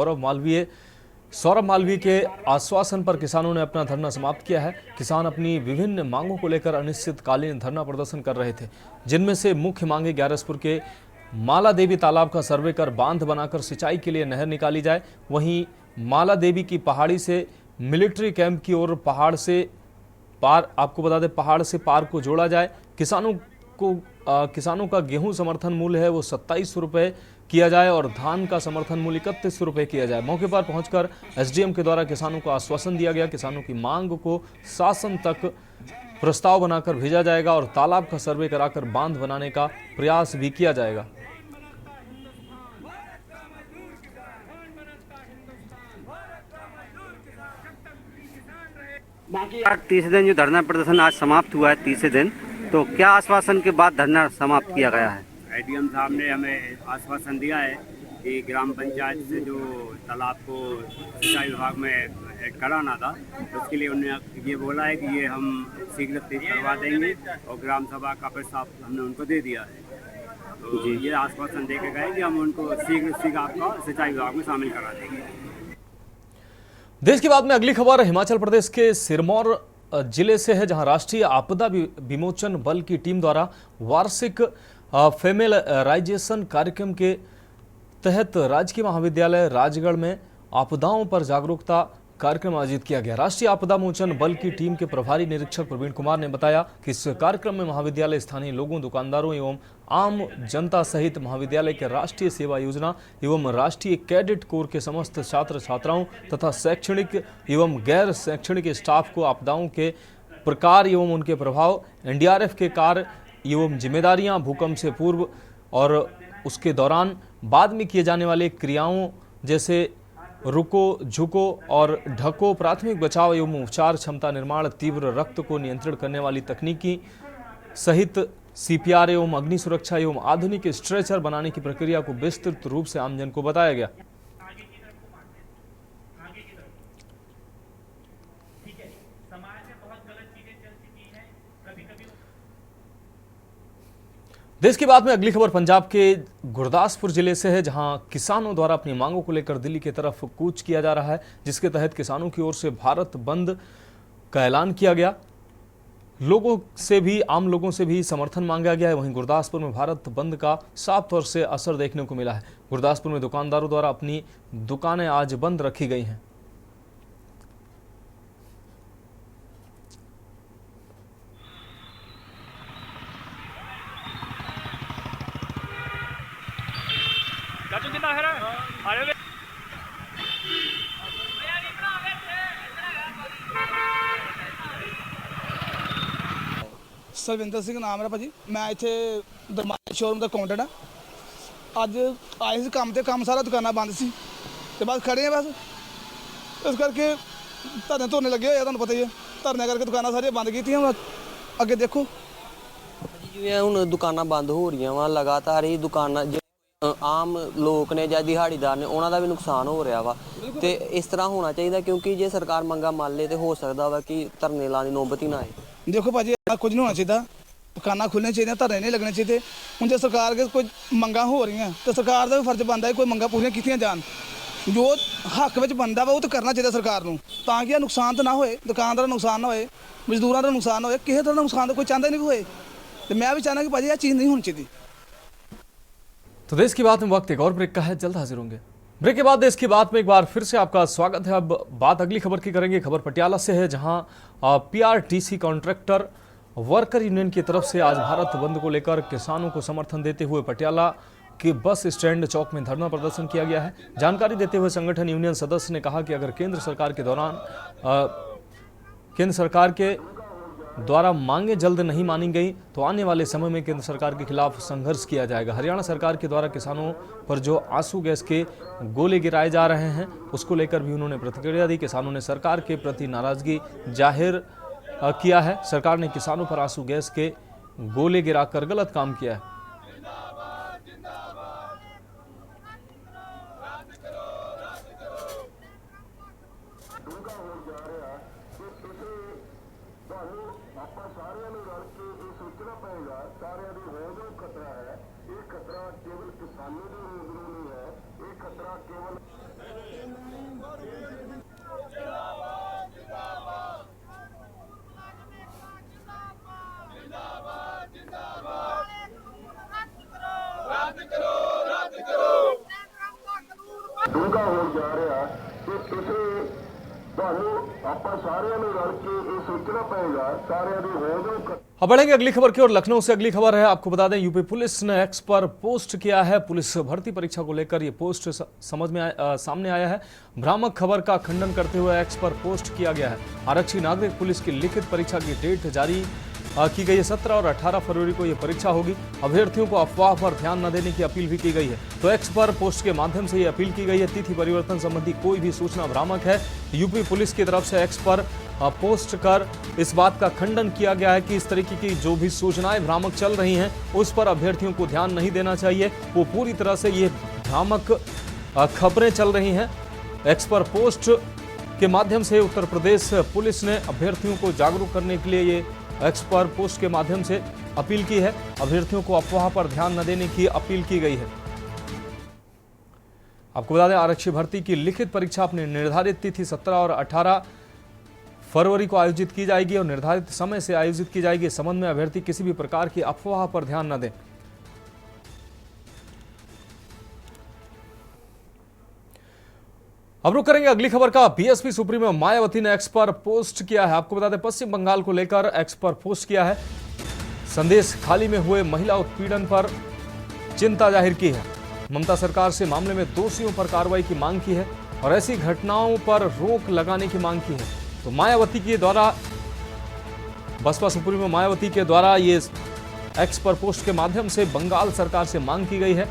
सौरभ मालवीय के आश्वासन पर किसानों ने अपना धरना समाप्त किया है। किसान अपनी विभिन्न मांगों को लेकर अनिश्चितकालीन धरना प्रदर्शन कर रहे थे, जिनमें से मुख्य मांगे ग्यारसपुर के माला देवी तालाब का सर्वे कर बांध बनाकर सिंचाई के लिए नहर निकाली जाए। वहीं माला देवी की पहाड़ी से मिलिट्री कैंप की ओर पहाड़ से पार को जोड़ा जाए। किसानों का गेहूं समर्थन मूल्य है वो 27 रुपये किया जाए और धान का समर्थन मूल्य 31 रुपये किया जाए। मौके पर पहुंचकर एसडीएम के द्वारा किसानों को आश्वासन दिया गया। किसानों की मांग को शासन तक प्रस्ताव बनाकर भेजा जाएगा और तालाब का सर्वे कराकर बांध बनाने का प्रयास भी किया जाएगा। बाकी 30 दिन जो धरना प्रदर्शन आज समाप्त हुआ है, 30 दिन, तो क्या आश्वासन के बाद धरना समाप्त किया गया है? एडीएम साहब ने हमें आश्वासन दिया है कि ग्राम पंचायत से जो तालाब को सिंचाई विभाग में ऐड कराना था उसके लिए उन्होंने ये बोला है कि ये हम शीघ्र करवा देंगे और ग्राम सभा का प्रस्ताव हमने उनको दे दिया है। तो ये आश्वासन दे के गए कि हम उनको शीघ्र आपका सिंचाई विभाग में शामिल करा देंगे। देश की बात में अगली खबर हिमाचल प्रदेश के सिरमौर जिले से है, जहां राष्ट्रीय आपदा विमोचन बल की टीम द्वारा वार्षिक फेमिलियराइजेशन कार्यक्रम के तहत राजकीय महाविद्यालय राजगढ़ में आपदाओं पर जागरूकता कार्यक्रम आयोजित किया गया। राष्ट्रीय आपदा मोचन बल की टीम के प्रभारी निरीक्षक प्रवीण कुमार ने बताया कि इस कार्यक्रम में महाविद्यालय स्थानीय लोगों, दुकानदारों एवं आम जनता सहित महाविद्यालय के राष्ट्रीय सेवा योजना एवं राष्ट्रीय कैडेट कोर के समस्त छात्र छात्राओं तथा शैक्षणिक एवं गैर शैक्षणिक स्टाफ को आपदाओं के प्रकार एवं उनके प्रभाव, एनडीआरएफ के कार्य एवं जिम्मेदारियां, भूकंप से पूर्व और उसके दौरान बाद में किए जाने वाले क्रियाओं जैसे रुको, झुको और ढको, प्राथमिक बचाव एवं उपचार क्षमता निर्माण, तीव्र रक्त को नियंत्रण करने वाली तकनीकी सहित सीपीआर एवं अग्नि सुरक्षा एवं आधुनिक स्ट्रेचर बनाने की प्रक्रिया को विस्तृत रूप से आमजन को बताया गया। देश की बात में अगली खबर पंजाब के गुरदासपुर जिले से है, जहां किसानों द्वारा अपनी मांगों को लेकर दिल्ली की तरफ कूच किया जा रहा है, जिसके तहत किसानों की ओर से भारत बंद का ऐलान किया गया। आम लोगों से भी समर्थन मांगा गया है। वहीं गुरदासपुर में भारत बंद का साफ तौर से असर देखने को मिला है। गुरदासपुर में दुकानदारों द्वारा अपनी दुकानें आज बंद रखी गई हैं। ਸਰਵਿੰਦਰ ਸਿੰਘ ਨਾਮ ਹੈ ਭਾਜੀ। ਮੈਂ ਇੱਥੇ ਦਰਮਾਨੀ ਸ਼ੋਰੂਮ ਦਾ ਕਾਊਂਟਰ ਆ। ਅੱਜ ਆਏ ਸੀ ਕੰਮ ਤੇ, ਕੰਮ ਸਾਰਾ ਦੁਕਾਨਾਂ ਬੰਦ ਸੀ ਤੇ ਬਸ ਖੜੇ ਆ। ਬਸ ਇਸ ਕਰਕੇ ਧਰਨੇ ਧੋਣੇ ਲੱਗੇ ਹੋਏ ਆ, ਤੁਹਾਨੂੰ ਪਤਾ ਹੀ ਹੈ। ਧਰਨੇ ਕਰਕੇ ਦੁਕਾਨਾਂ ਸਾਰੀਆਂ ਬੰਦ ਕੀਤੀਆਂ। ਹੁਣ ਅੱਗੇ ਦੇਖੋ। ਜਿਵੇਂ ਹੁਣ ਦੁਕਾਨਾਂ ਬੰਦ ਹੋ ਰਹੀਆਂ ਵਾ ਲਗਾਤਾਰ ਹੀ, ਦੁਕਾਨਾਂ ਆਮ ਲੋਕ ਨੇ ਜਾਂ ਦਿਹਾੜੀਦਾਰ ਨੇ ਉਹਨਾਂ ਦਾ ਵੀ ਨੁਕਸਾਨ ਹੋ ਰਿਹਾ ਵਾ ਤੇ ਇਸ ਤਰ੍ਹਾਂ ਹੋਣਾ ਚਾਹੀਦਾ, ਕਿਉਂਕਿ ਜੇ ਸਰਕਾਰ ਮੰਗਾ ਮੰਨ ਲੇ ਤੇ ਹੋ ਸਕਦਾ ਵਾ ਕਿ ਧਰਨੇ ਲਾਉਣ ਦੀ ਨੌਬਤ ਹੀ ਨਾ ਆਏ। ਦੇਖੋ ਭਾਜੀ, ਕੁਝ ਨਹੀਂ ਹੋਣਾ ਚਾਹੀਦਾ। ਦੁਕਾਨਾਂ ਖੁੱਲ੍ਹਣੀਆਂ ਚਾਹੀਦੀਆਂ, ਧਰਨੇ ਨਹੀਂ ਲੱਗਣੇ ਚਾਹੀਦੇ। ਹੁਣ ਜੇ ਸਰਕਾਰ ਕੇ ਕੋਈ ਮੰਗਾਂ ਹੋ ਰਹੀਆਂ ਤਾਂ ਸਰਕਾਰ ਦਾ ਵੀ ਫਰਜ਼ ਬਣਦਾ ਹੈ ਕੋਈ ਮੰਗਾਂ ਪੂਰੀਆਂ ਕੀਤੀਆਂ ਜਾਣ। ਜੋ ਹੱਕ ਵਿੱਚ ਬਣਦਾ ਵਾ ਉਹ ਤਾਂ ਕਰਨਾ ਚਾਹੀਦਾ ਸਰਕਾਰ ਨੂੰ, ਤਾਂ ਕਿ ਇਹ ਨੁਕਸਾਨ ਤਾਂ ਨਾ ਹੋਏ, ਦੁਕਾਨਦਾਰਾਂ ਦਾ ਨੁਕਸਾਨ ਨਾ ਹੋਏ, ਮਜ਼ਦੂਰਾਂ ਦਾ ਨੁਕਸਾਨ ਨਾ ਹੋਏ, ਕਿਸੇ ਤਰ੍ਹਾਂ ਦਾ ਨੁਕਸਾਨ ਤਾਂ ਕੋਈ ਚਾਹੁੰਦਾ ਨਹੀਂ ਹੋਏ। तो मैं भी चाहना कि भाजी यह चीज़ नहीं होनी चाहिए। तो देश की बात में वक्त एक और ब्रेक का है, जल्द हाजिर होंगे। ब्रेक के बाद देश की बात में एक बार फिर से आपका स्वागत है। अब बात अगली खबर की करेंगे। खबर पटियाला से है, जहां पीआरटीसी कॉन्ट्रैक्टर वर्कर यूनियन की तरफ से आज भारत बंद को लेकर किसानों को समर्थन देते हुए पटियाला के बस स्टैंड चौक में धरना प्रदर्शन किया गया है। जानकारी देते हुए संगठन यूनियन सदस्य ने कहा कि अगर केंद्र सरकार के द्वारा मांगे जल्द नहीं मानी गई तो आने वाले समय में केंद्र सरकार के खिलाफ संघर्ष किया जाएगा। हरियाणा सरकार के द्वारा किसानों पर जो आंसू गैस के गोले गिराए जा रहे हैं उसको लेकर भी उन्होंने प्रतिक्रिया दी। किसानों ने सरकार के प्रति नाराजगी जाहिर किया है। सरकार ने किसानों पर आंसू गैस के गोले गिराकर गलत काम किया है। अब बढ़ेंगे अगली खबर की ओर। लखनऊ से अगली खबर है। आपको बता दें, यूपी पुलिस ने एक्स पर पोस्ट किया है। पुलिस भर्ती परीक्षा को लेकर ये पोस्ट सामने आया है। भ्रामक खबर का खंडन करते हुए एक्स पर पोस्ट किया गया है। आरक्षी नागरिक पुलिस की लिखित परीक्षा की डेट जारी की गई है। 17 और 18 फरवरी को यह परीक्षा होगी। अभ्यर्थियों को अफवाह पर ध्यान न देने की अपील भी की गई है। तो एक्स पर पोस्ट के माध्यम से यह अपील की गई है। तिथि परिवर्तन संबंधी कोई भी सूचना भ्रामक है। यूपी पुलिस की तरफ से एक्स पर पोस्ट कर इस बात का खंडन किया गया है कि इस तरीके की जो भी सूचनाएं भ्रामक चल रही हैं उस पर अभ्यर्थियों को ध्यान नहीं देना चाहिए। वो पूरी तरह से ये भ्रामक खबरें चल रही हैं। एक्स पर पोस्ट के माध्यम से उत्तर प्रदेश पुलिस ने अभ्यर्थियों को जागरूक करने के लिए ये एक्स पर पोस्ट के माध्यम से अपील की है। अभ्यर्थियों को अफवाह पर ध्यान न देने की अपील की गई है। आपको बता दें, आरक्षी भर्ती की लिखित परीक्षा अपनी निर्धारित तिथि 17 और 18 फरवरी को आयोजित की जाएगी और निर्धारित समय से आयोजित की जाएगी। इस संबंध में अभ्यर्थी किसी भी प्रकार की अफवाह पर ध्यान न दें। अब रुक करेंगे अगली खबर का। बीएसपी सुप्रीमो मायावती ने एक्स पर पोस्ट किया है। आपको बता दें, पश्चिम बंगाल को लेकर एक्स पर पोस्ट किया है। संदेश खाली में हुए महिला उत्पीड़न पर चिंता जाहिर की है। ममता सरकार से मामले में दोषियों पर कार्रवाई की मांग की है और ऐसी घटनाओं पर रोक लगाने की मांग की है। तो मायावती के द्वारा, बसपा सुप्रीमो मायावती के द्वारा ये एक्स पर पोस्ट के माध्यम से बंगाल सरकार से मांग की गई है।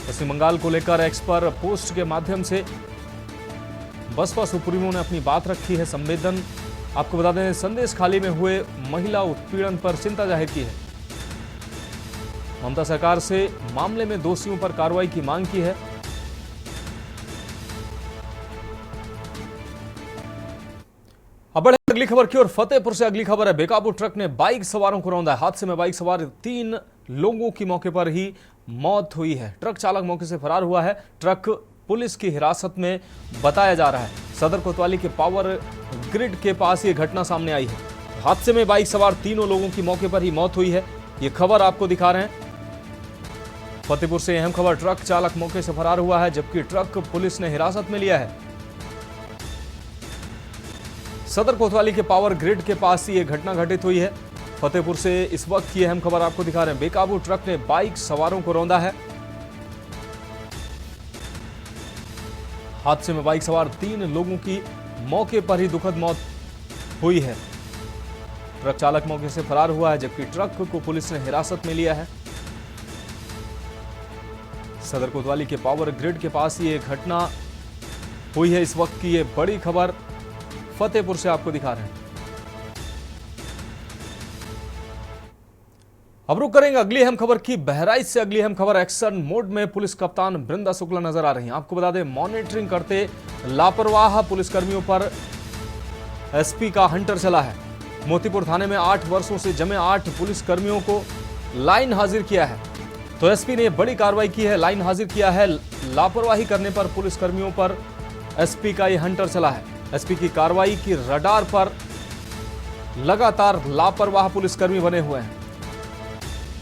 पश्चिम बंगाल को लेकर एक्स पर पोस्ट के माध्यम से बसपा सुप्रीमो ने अपनी बात रखी है। आपको बता दें, संदेश खाली में हुए महिला उत्पीड़न पर चिंता जाहिर की है। ममता सरकार से मामले में दोषियों पर कार्रवाई की मांग की है। अब बढ़े अगली खबर की ओर। फतेहपुर से अगली खबर है। बेकाबू ट्रक ने बाइक सवारों को रौंदा। हादसे में बाइक सवार 3 लोगों की मौके पर ही मौत हुई है। ट्रक चालक मौके से फरार हुआ है। ट्रक पुलिस की हिरासत में बताया जा रहा है। सदर कोतवाली के पावर ग्रिड के पास ये घटना सामने आई है। हादसे में बाइक सवार 3 लोगों की मौके पर ही मौत हुई है। ये खबर आपको दिखा रहे हैं। फतेहपुर से अहम खबर। ट्रक चालक मौके से फरार हुआ है, जबकि ट्रक पुलिस ने हिरासत में लिया है। सदर कोतवाली के पावर ग्रिड के पास ये घटना घटित हुई है। फतेहपुर से इस वक्त की अहम खबर आपको दिखा रहे हैं। बेकाबू ट्रक ने बाइक सवारों को रौंदा है। हादसे में बाइक सवार 3 लोगों की मौके पर ही दुखद मौत हुई है। ट्रक चालक मौके से फरार हुआ है, जबकि ट्रक को पुलिस ने हिरासत में लिया है। सदर कोतवाली के पावर ग्रिड के पास ये घटना हुई है। इस वक्त की ये बड़ी खबर फतेहपुर से आपको दिखा रहे हैं। अब रुक करेंगे अगली अहम खबर की। बहराइच से अगली अहम खबर। एक्शन मोड में पुलिस कप्तान बृंदा शुक्ला नजर आ रही हैं। आपको बता दें, मॉनिटरिंग करते लापरवाह पुलिसकर्मियों पर एसपी का हंटर चला है। मोतीपुर थाने में 8 वर्षों से जमे 8 पुलिसकर्मियों को लाइन हाजिर किया है। तो एसपी ने बड़ी कार्रवाई की है, लाइन हाजिर किया है। लापरवाही करने पर पुलिसकर्मियों पर एसपी का यह हंटर चला है। एसपी की कार्रवाई की रडार पर लगातार लापरवाह पुलिसकर्मी बने हुए हैं।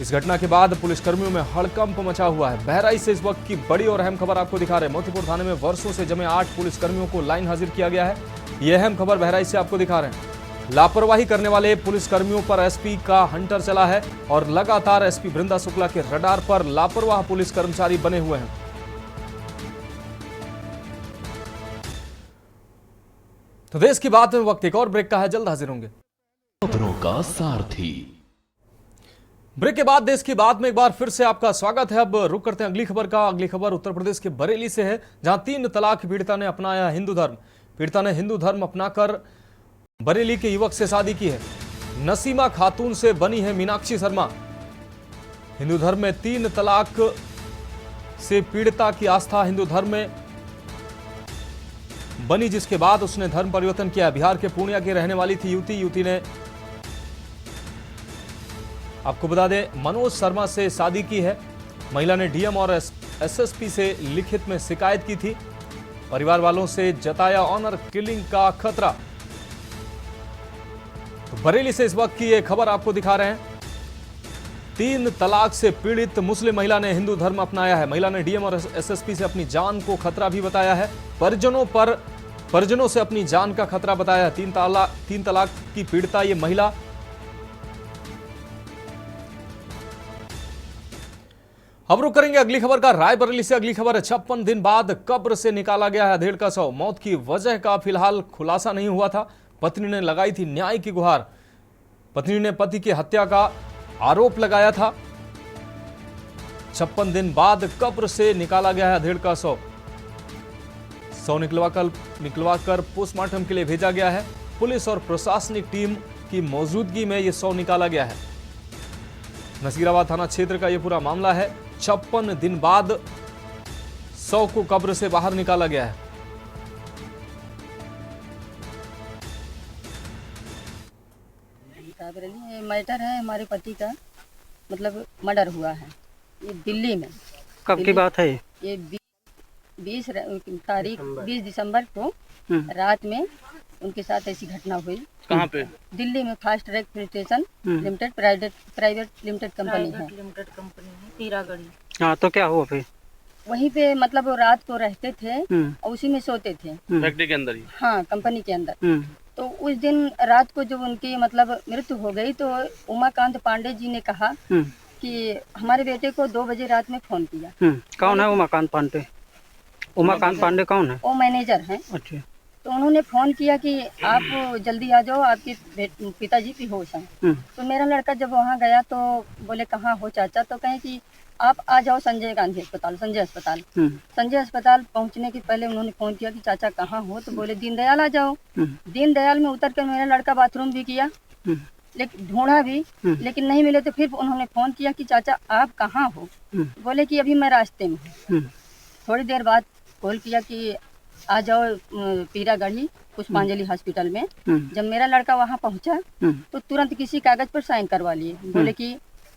इस घटना के बाद पुलिसकर्मियों में हड़कंप मचा हुआ है। बहराइच से इस वक्त की बड़ी और अहम खबर आपको दिखा रहे हैं। मोतीपुर थाने में वर्षों से जमे 8 पुलिसकर्मियों को लाइन हाजिर किया गया है। यह अहम खबर बहराइच से आपको दिखा रहे हैं। लापरवाही करने वाले पुलिसकर्मियों पर एसपी का हंटर चला है और लगातार एसपी बृंदा शुक्ला के रडार पर लापरवाह पुलिस कर्मचारी बने हुए हैं। तो देश की बात में वक्त एक और ब्रेक का है, जल्द हाजिर होंगे। खबरों का सारथी। ब्रेक के बाद देश की बात में एक बार फिर से आपका स्वागत है। अब रुक करते हैं अगली खबर का। अगली खबर उत्तर प्रदेश के बरेली से है, जहां 3 तलाक पीड़िता ने अपनाया हिंदू धर्म। पीड़िता ने हिंदू धर्म अपनाकर बरेली के युवक से शादी की है। नसीमा खातून से बनी है मीनाक्षी शर्मा। हिंदू धर्म में 3 तलाक से पीड़िता की आस्था हिंदू धर्म में बनी, जिसके बाद उसने धर्म परिवर्तन किया। बिहार के पूर्णिया की रहने वाली थी युवती ने, आपको बता दें, मनोज शर्मा से शादी की है। महिला ने डीएम और एसएसपी से लिखित में शिकायत की थी। परिवार वालों से जताया ऑनर किलिंग का खतरा। तो बरेली से इस वक्त की ये खबर आपको दिखा रहे हैं। 3 तलाक से पीड़ित मुस्लिम महिला ने हिंदू धर्म अपनाया है। महिला ने डीएम और एसएसपी से अपनी जान को खतरा भी बताया है। परिजनों से अपनी जान का खतरा बताया है। 3 तलाक की पीड़िता ये महिला। अब रुक करेंगे अगली खबर का। रायबरेली से अगली खबर है। 56 दिन बाद कब्र से निकाला गया है अधेड़ का शव। मौत की वजह का फिलहाल खुलासा नहीं हुआ था। पत्नी ने लगाई थी न्याय की गुहार। पत्नी ने पति की हत्या का आरोप लगाया था। 56 दिन बाद कब्र से निकाला गया है अधेड़ का शव। शव निकलवाकर पोस्टमार्टम के लिए भेजा गया है। पुलिस और प्रशासनिक टीम की मौजूदगी में यह शव निकाला गया है। नसीराबाद थाना क्षेत्र का यह पूरा मामला है। 56 दिन बाद शव को कब्र से बाहर निकाला गया है। ये मैटर है हमारे पति का, मतलब मर्डर हुआ है ये दिल्ली में। कब की बात है ये 20 तारीख 20 दिसंबर को रात में उनके साथ ऐसी घटना हुई। कहाँ पे? दिल्ली में fast track filtration limited private limited company है तीरागढ़ी। हाँ, तो क्या हुआ फिर? वहीं पे मतलब वो रात को रहते थे और उसी में सोते थे फैक्ट्री के अंदर ही। हाँ, कंपनी के अंदर। तो उस दिन रात को जब उनकी मतलब मृत्यु हो गई तो उमाकांत पांडे जी ने कहा कि हमारे बेटे को 2 बजे रात में फोन किया। कौन है उमाकांत पांडे? उमाकांत पांडे कौन है? वो मैनेजर हैं। अच्छा। तो उन्होंने फोन किया कि आप जल्दी आ जाओ, आपके पिताजी बेहोश हैं। तो मेरा लड़का जब वहाँ गया तो बोले कहाँ हो चाचा? तो कहे कि आप आ जाओ संजय गांधी अस्पताल, संजय अस्पताल। संजय अस्पताल पहुंचने के पहले उन्होंने फोन किया कि चाचा कहाँ हो, तो बोले दीनदयाल आ जाओ। दीनदयाल में उतर कर मेरा लड़का बाथरूम भी किया, लेकिन ढूंढा भी, लेकिन नहीं मिले। तो फिर उन्होंने फोन किया कि चाचा आप कहाँ हो, बोले कि अभी मैं रास्ते में हूँ। थोड़ी देर बाद कॉल किया कि आ जाओ पीरागढ़ी पुष्पांजलि हॉस्पिटल में। जब मेरा लड़का वहाँ पहुँचा तो तुरंत किसी कागज पर साइन करवा लिए, बोले कि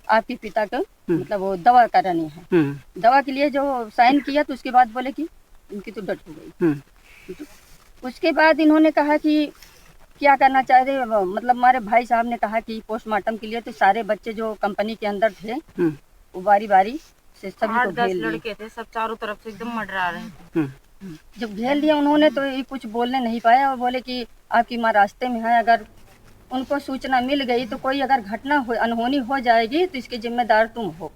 आपके पिता को मतलब वो दवा करानी है। दवा के लिए जो साइन किया तो उसके बाद बोले कि इनकी तो डेथ हो गई। तो उसके बाद इन्होंने कहा कि क्या करना चाह रहे, मतलब हमारे भाई साहब ने कहा कि पोस्टमार्टम के लिए तो सारे बच्चे जो कंपनी के अंदर थे वो बारी बारी से सभी को घेर लिए। लड़के थे, सब चारों तरफ से एकदम मंडरा रहे थे। जब घेर लिया उन्होंने तो ये कुछ बोलने नहीं पाया और बोले कि आपकी माँ रास्ते में है, अगर उनको सूचना मिल गई तो कोई अगर घटना हो, अनहोनी हो जाएगी तो इसके जिम्मेदार तुम हो।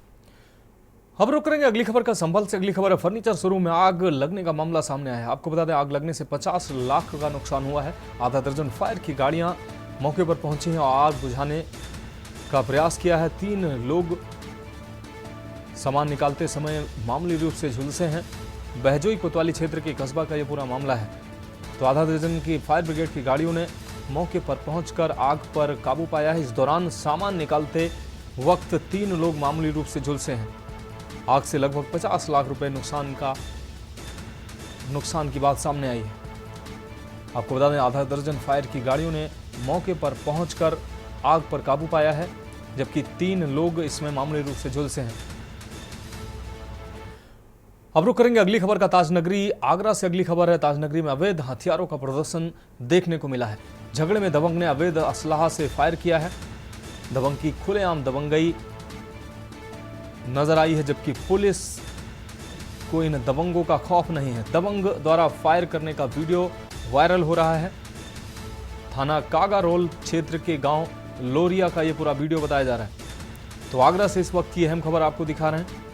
अब रुक करेंगे अगली खबर का संभल से। अगली खबर है फर्नीचर शोरूम में आग लगने का मामला सामने आया है। आपको बता दें आग लगने से 50 लाख का नुकसान हुआ है। आधा दर्जन फायर की गाड़ियां मौके पर पहुंची हैं और आग बुझाने का प्रयास किया है। 3 लोग सामान निकालते समय मामूली रूप से झुलसे हैं। बहजोई कोतवाली क्षेत्र के कस्बा का यह पूरा मामला है। तो आधा दर्जन की फायर ब्रिगेड की गाड़ियों ने मौके पर पहुंचकर आग पर काबू पाया है। इस दौरान सामान निकालते वक्त 3 लोग मामूली रूप से झुलसे हैं। आग से लगभग 50 लाख रुपए नुकसान की बात सामने आई है। आपको बता दें आधा दर्जन फायर की गाड़ियों ने मौके पर पहुंचकर आग पर काबू पाया है, जबकि 3 लोग इसमें मामूली रूप से झुलसे हैं। अब रुक करेंगे अगली खबर का ताजनगरी आगरा से। अगली खबर है ताजनगरी में अवैध हथियारों का प्रदर्शन देखने को मिला है। झगड़े में दबंग ने अवैध असलाहा से फायर किया है। दबंग की खुलेआम दबंगई नजर आई है, जबकि पुलिस को इन दबंगों का खौफ नहीं है। दबंग द्वारा फायर करने का वीडियो वायरल हो रहा है। थाना कागारोल क्षेत्र के गांव लोरिया का यह पूरा वीडियो बताया जा रहा है। तो आगरा से इस वक्त की अहम खबर आपको दिखा रहे हैं।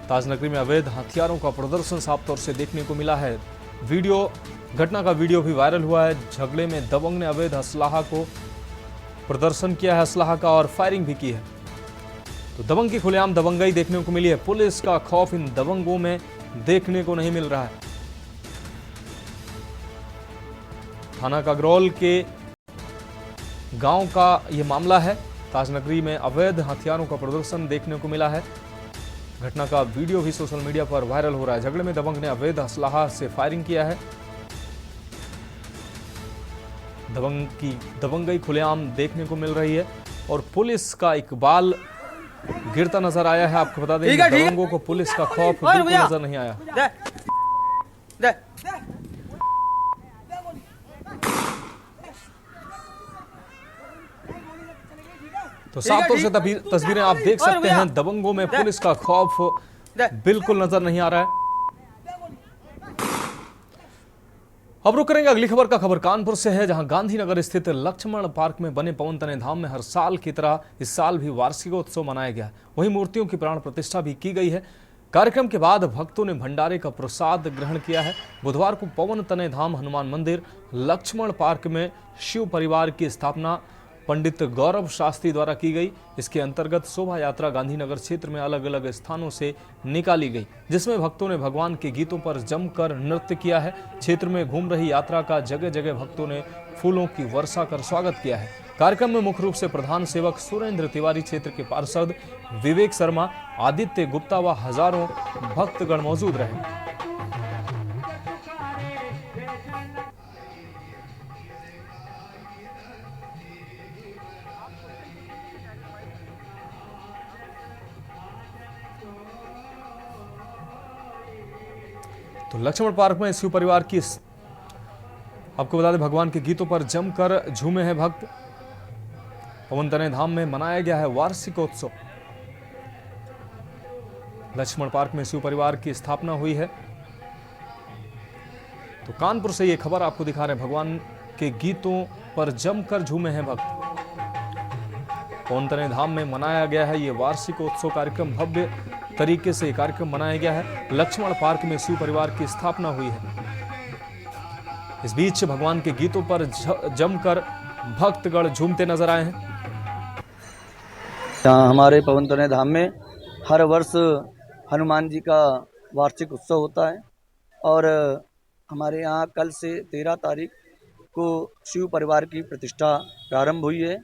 ताजनगरी में अवैध हथियारों का प्रदर्शन साफ तौर से देखने को मिला है। घटना का वीडियो भी वायरल हुआ है। झगड़े में दबंग ने अवैध असलाहा को प्रदर्शन किया है, असलाहा का, और फायरिंग भी की है। तो दबंग की खुलेआम दबंगई देखने को मिली है। पुलिस का खौफ इन दबंगों में देखने को नहीं मिल रहा है। थाना कागरौल के गांव का यह मामला है। ताजनगरी में अवैध हथियारों का प्रदर्शन देखने को मिला है। घटना का वीडियो भी सोशल मीडिया पर वायरल हो रहा है। झगड़े में दबंग ने अवैध असलाहा से फायरिंग किया है। दबंग की दबंगई खुलेआम देखने को मिल रही है और पुलिस का इकबाल गिरता नजर आया है। आपको बता दें दबंगों को पुलिस का खौफ बिल्कुल नजर नहीं आया। तो साफ तौर से तस्वीरें आप देख सकते हैं। दबंगों में पुलिस का खौफ बिल्कुल नजर नहीं आ रहा है। अब रुक करेंगे अगली खबर का। खबर कानपुर से है, जहां गांधीनगर स्थित लक्ष्मण पार्क में बने पवन तनय धाम में हर साल की तरह इस साल भी वार्षिकोत्सव मनाया गया। वहीं मूर्तियों की प्राण प्रतिष्ठा भी की गई है। कार्यक्रम के बाद भक्तों ने भंडारे का प्रसाद ग्रहण किया है। बुधवार को पवन तनय धाम हनुमान मंदिर लक्ष्मण पार्क में शिव परिवार की स्थापना पंडित गौरव शास्त्री द्वारा की गई। इसके अंतर्गत शोभा यात्रा गांधीनगर क्षेत्र में अलग अलग स्थानों से निकाली गई, जिसमें भक्तों ने भगवान के गीतों पर जमकर नृत्य किया है। क्षेत्र में घूम रही यात्रा का जगह जगह भक्तों ने फूलों की वर्षा कर स्वागत किया है। कार्यक्रम में मुख्य रूप से प्रधान सेवक सुरेंद्र तिवारी, क्षेत्र के पार्षद विवेक शर्मा, आदित्य गुप्ता व हजारों भक्तगण मौजूद रहे। तो लक्ष्मण पार्क में शिव परिवार की आपको बता दें भगवान के गीतों पर जमकर झूमे हैं भक्त। पवन तनय धाम में मनाया गया है वार्षिकोत्सव। लक्ष्मण पार्क में शिव परिवार की स्थापना हुई है। तो कानपुर से ये खबर आपको दिखा रहे हैं। भगवान के गीतों पर जमकर झूमे हैं भक्त। पवन तनय धाम में मनाया गया है ये वार्षिकोत्सव कार्यक्रम। भव्य तरीके से कार्यक्रम मनाया गया है। लक्ष्मण पार्क में शिव परिवार की स्थापना हुई है। इस बीच भगवान के गीतों पर जमकर भक्तगण झूमते नजर आए हैं। यहाँ हमारे पवन तनय धाम में हर वर्ष हनुमान जी का वार्षिक उत्सव होता है और हमारे यहाँ कल से 13 तारीख को शिव परिवार की प्रतिष्ठा प्रारंभ हुई है।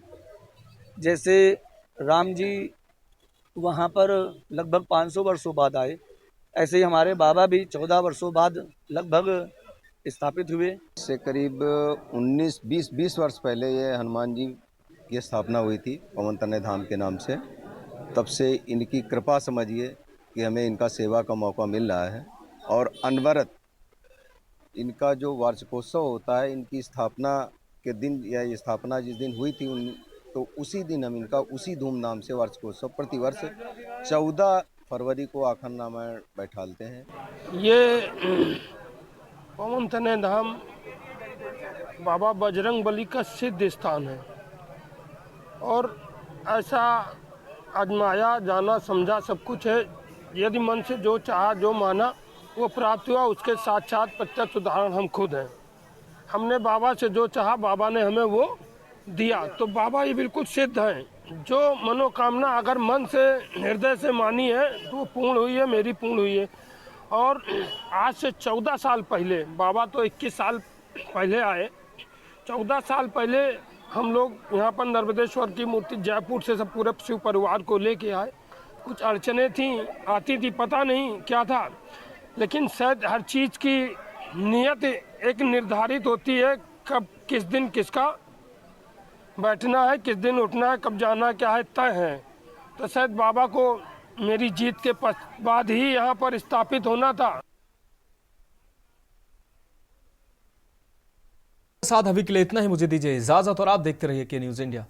जैसे राम जी वहाँ पर लगभग 500 वर्षों बाद आए, ऐसे ही हमारे बाबा भी 14 वर्षों बाद लगभग स्थापित हुए। से करीब 20 वर्ष पहले ये हनुमान जी की स्थापना हुई थी पवन तनय धाम के नाम से। तब से इनकी कृपा समझिए कि हमें इनका सेवा का मौका मिल रहा है और अनवरत इनका जो वार्षिकोत्सव होता है, इनकी स्थापना के दिन या ये स्थापना जिस दिन हुई थी तो उसी दिन हम इनका उसी धूमधाम से वार्षिकोत्सव प्रतिवर्ष 14 फरवरी को आखंडनामा बैठालते हैं। ये पवन तनय धाम बाबा बजरंग बली का सिद्ध स्थान है और ऐसा आजमाया जाना समझा सब कुछ है। यदि मन से जो चाहा जो माना वो प्राप्त हुआ, उसके साक्षात प्रत्यक्ष उदाहरण हम खुद हैं। हमने बाबा से जो चाहा बाबा ने हमें वो दिया, तो बाबा ये बिल्कुल सिद्ध हैं। जो मनोकामना अगर मन से हृदय से मानी है तो वो पूर्ण हुई है, मेरी पूर्ण हुई है। और आज से 14 साल पहले, बाबा तो 21 साल पहले आए, 14 साल पहले हम लोग यहाँ पर नर्मदेश्वर की मूर्ति जयपुर से सब पूरे शिव परिवार को लेके आए। कुछ अड़चने थी, आती थी, पता नहीं क्या था, लेकिन शायद हर चीज़ की नियत एक निर्धारित होती है, कब किस दिन किसका बैठना है, किस दिन उठना है, कब जाना क्या है तय है। तो शायद बाबा को मेरी जीत के बाद ही यहाँ पर स्थापित होना था। साथ अभी के लिए इतना ही, मुझे दीजिए इजाजत और आप देखते रहिए के न्यूज़ इंडिया।